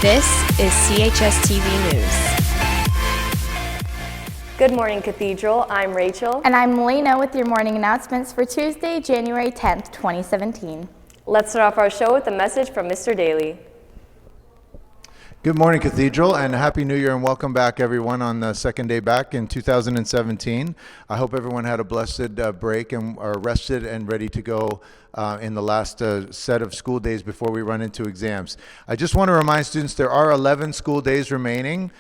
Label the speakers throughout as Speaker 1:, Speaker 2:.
Speaker 1: This is CHSTV News.
Speaker 2: Good morning, Cathedral. I'm Rachel.
Speaker 3: And I'm Melina with your morning announcements for Tuesday, January 10th, 2017.
Speaker 2: Let's start off our show with a message from Mr. Daly.
Speaker 4: Good morning, Cathedral, and Happy New Year, and welcome back, everyone, on the second day back in 2017. I hope everyone had a blessed break and are rested and ready to go in the last set of school days before we run into exams. I just want to remind students there are 11 school days remaining,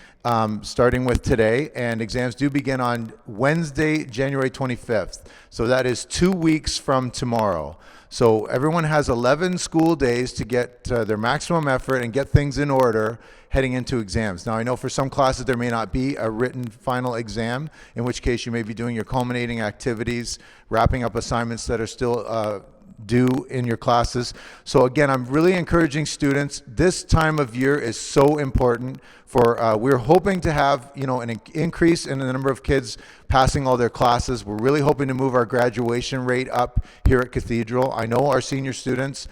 Speaker 4: starting with today, and exams do begin on Wednesday, January 25th. So that is 2 weeks from tomorrow. So everyone has 11 school days to get their maximum effort and get things in order heading into exams. Now, I know for some classes there may not be a written final exam, in which case you may be doing your culminating activities, wrapping up assignments that are still due in your classes. So again, I'm really encouraging students. This time of year is so important for, we're hoping to have, an increase in the number of kids passing all their classes. We're really hoping to move our graduation rate up here at Cathedral. I know our senior students,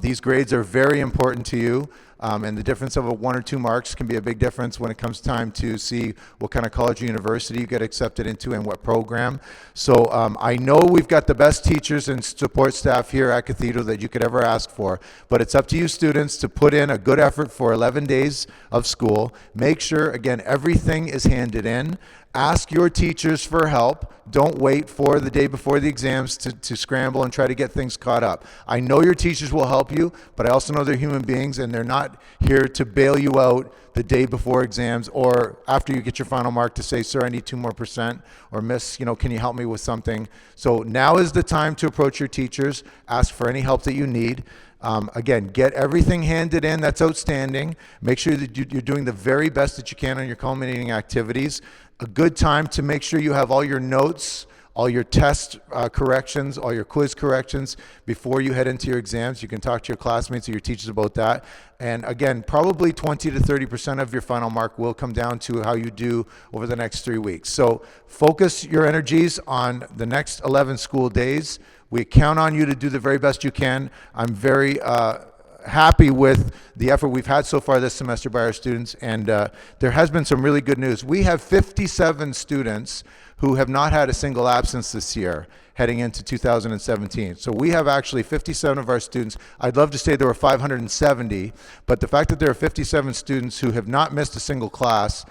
Speaker 4: these grades are very important to you. And the difference of 1 or 2 marks can be a big difference when it comes time to see what kind of college or university you get accepted into and what program. So I know we've got the best teachers and support staff here at Cathedral that you could ever ask for, but it's up to you students to put in a good effort for 11 days of school. Make sure, again, everything is handed in. Ask your teachers for help. Don't wait for the day before the exams to scramble and try to get things caught up. I know your teachers will help you, but I also know they're human beings and they're not here to bail you out the day before exams or after you get your final mark to say, sir, I need 2 more %, or miss, can you help me with something? So now is the time to approach your teachers, ask for any help that you need. Again, get everything handed in that's outstanding. Make sure that you're doing the very best that you can on your culminating activities. A good time to make sure you have all your notes, all your test corrections, all your quiz corrections before you head into your exams. You can talk to your classmates or your teachers about that. And again, probably 20 to 30% of your final mark will come down to how you do over the next 3 weeks. So focus your energies on the next 11 school days. We count on you to do the very best you can. I'm very happy with the effort we've had so far this semester by our students, and there has been some really good news. We have 57 students who have not had a single absence this year heading into 2017. So we have actually 57 of our students. I'd love to say there were 570, but the fact that there are 57 students who have not missed a single class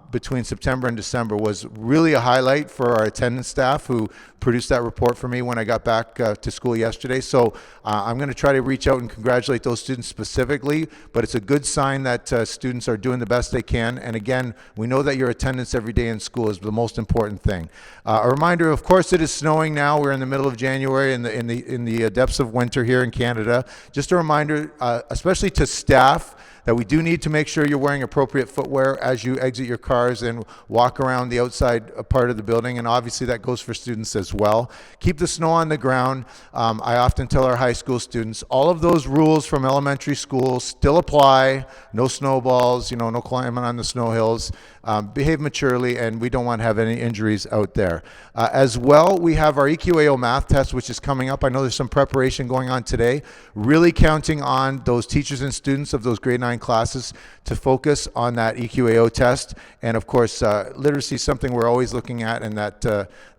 Speaker 4: between September and December was really a highlight for our attendance staff who produced that report for me when I got back to school yesterday. So I'm going to try to reach out and congratulate those students specifically, but it's a good sign that students are doing the best they can. And again, we know that your attendance every day in school is the most important thing. A reminder, of course, it is snowing now. We're in the middle of January in the depths of winter here in Canada. Just a reminder, especially to staff, that we do need to make sure you're wearing appropriate footwear as you exit your cars and walk around the outside part of the building, and obviously that goes for students as well. Keep the snow on the ground. I often tell our high school students, all of those rules from elementary school still apply. No snowballs, no climbing on the snow hills. Behave maturely, and we don't want to have any injuries out there. As well, we have our EQAO math test, which is coming up. I know there's some preparation going on today. Really counting on those teachers and students of those grade 9 classes to focus on that EQAO test. And of course, literacy is something we're always looking at, and that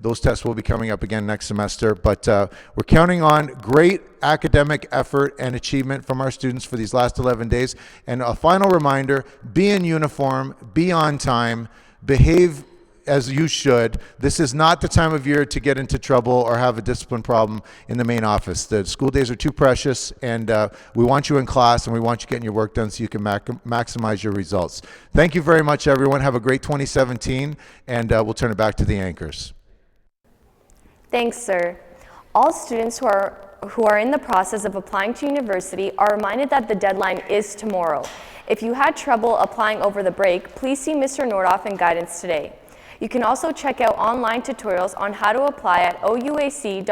Speaker 4: those tests will be coming up again next semester. But we're counting on great academic effort and achievement from our students for these last 11 days. And a final reminder, be in uniform, be on time, behave as you should. This is not the time of year to get into trouble or have a discipline problem in the main office. The school days are too precious, and we want you in class and we want you getting your work done so you can maximize your results. Thank you very much, everyone. Have a great 2017, and we'll turn it back to the anchors.
Speaker 2: Thanks, sir. All students who are in the process of applying to university are reminded that the deadline is tomorrow. If you had trouble applying over the break, please see Mr. Nordoff in guidance today. You can also check out online tutorials on how to apply at ouac.on.ca.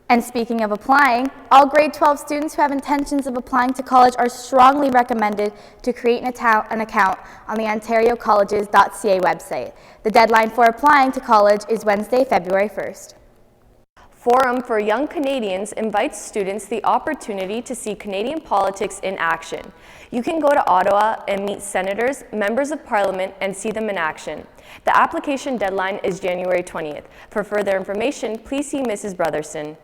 Speaker 3: And speaking of applying, all grade 12 students who have intentions of applying to college are strongly recommended to create an account on the ontariocolleges.ca website. The deadline for applying to college is Wednesday, February 1st.
Speaker 2: Forum for Young Canadians invites students the opportunity to see Canadian politics in action. You can go to Ottawa and meet senators, members of parliament, and see them in action. The application deadline is January 20th. For further information, please see Mrs. Brotherson.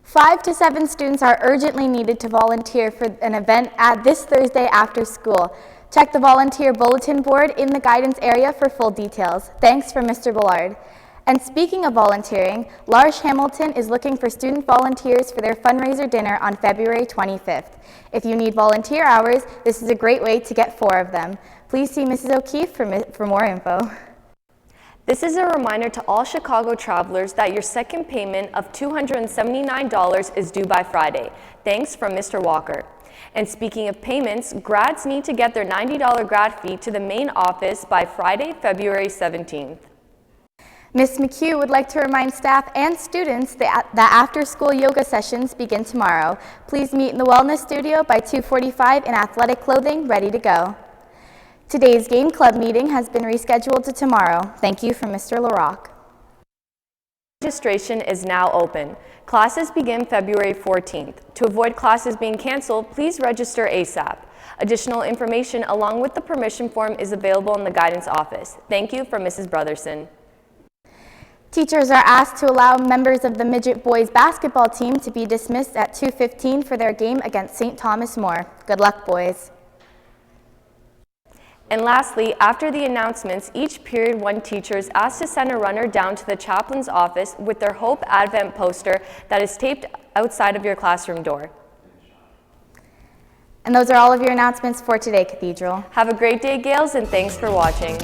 Speaker 3: 5 to 7 students are urgently needed to volunteer for an event at this Thursday after school. Check the volunteer bulletin board in the guidance area for full details. Thanks from Mr. Ballard. And speaking of volunteering, L'Arche Hamilton is looking for student volunteers for their fundraiser dinner on February 25th. If you need volunteer hours, this is a great way to get 4 of them. Please see Mrs. O'Keefe for more info.
Speaker 2: This is a reminder to all Chicago travelers that your second payment of $279 is due by Friday. Thanks from Mr. Walker. And speaking of payments, grads need to get their $90 grad fee to the main office by Friday, February 17th.
Speaker 3: Ms. McHugh would like to remind staff and students that after-school yoga sessions begin tomorrow. Please meet in the Wellness Studio by 2:45 in athletic clothing, ready to go. Today's game club meeting has been rescheduled to tomorrow. Thank you from Mr. LaRocque.
Speaker 2: Registration is now open. Classes begin February 14th. To avoid classes being canceled, please register ASAP. Additional information along with the permission form is available in the guidance office. Thank you from Mrs. Brotherson.
Speaker 3: Teachers are asked to allow members of the midget boys basketball team to be dismissed at 2:15 for their game against St. Thomas More. Good luck, boys.
Speaker 2: And lastly, after the announcements, each Period 1 teacher is asked to send a runner down to the chaplain's office with their Hope Advent poster that is taped outside of your classroom door.
Speaker 3: And those are all of your announcements for today, Cathedral.
Speaker 2: Have a great day, Gales, and thanks for watching.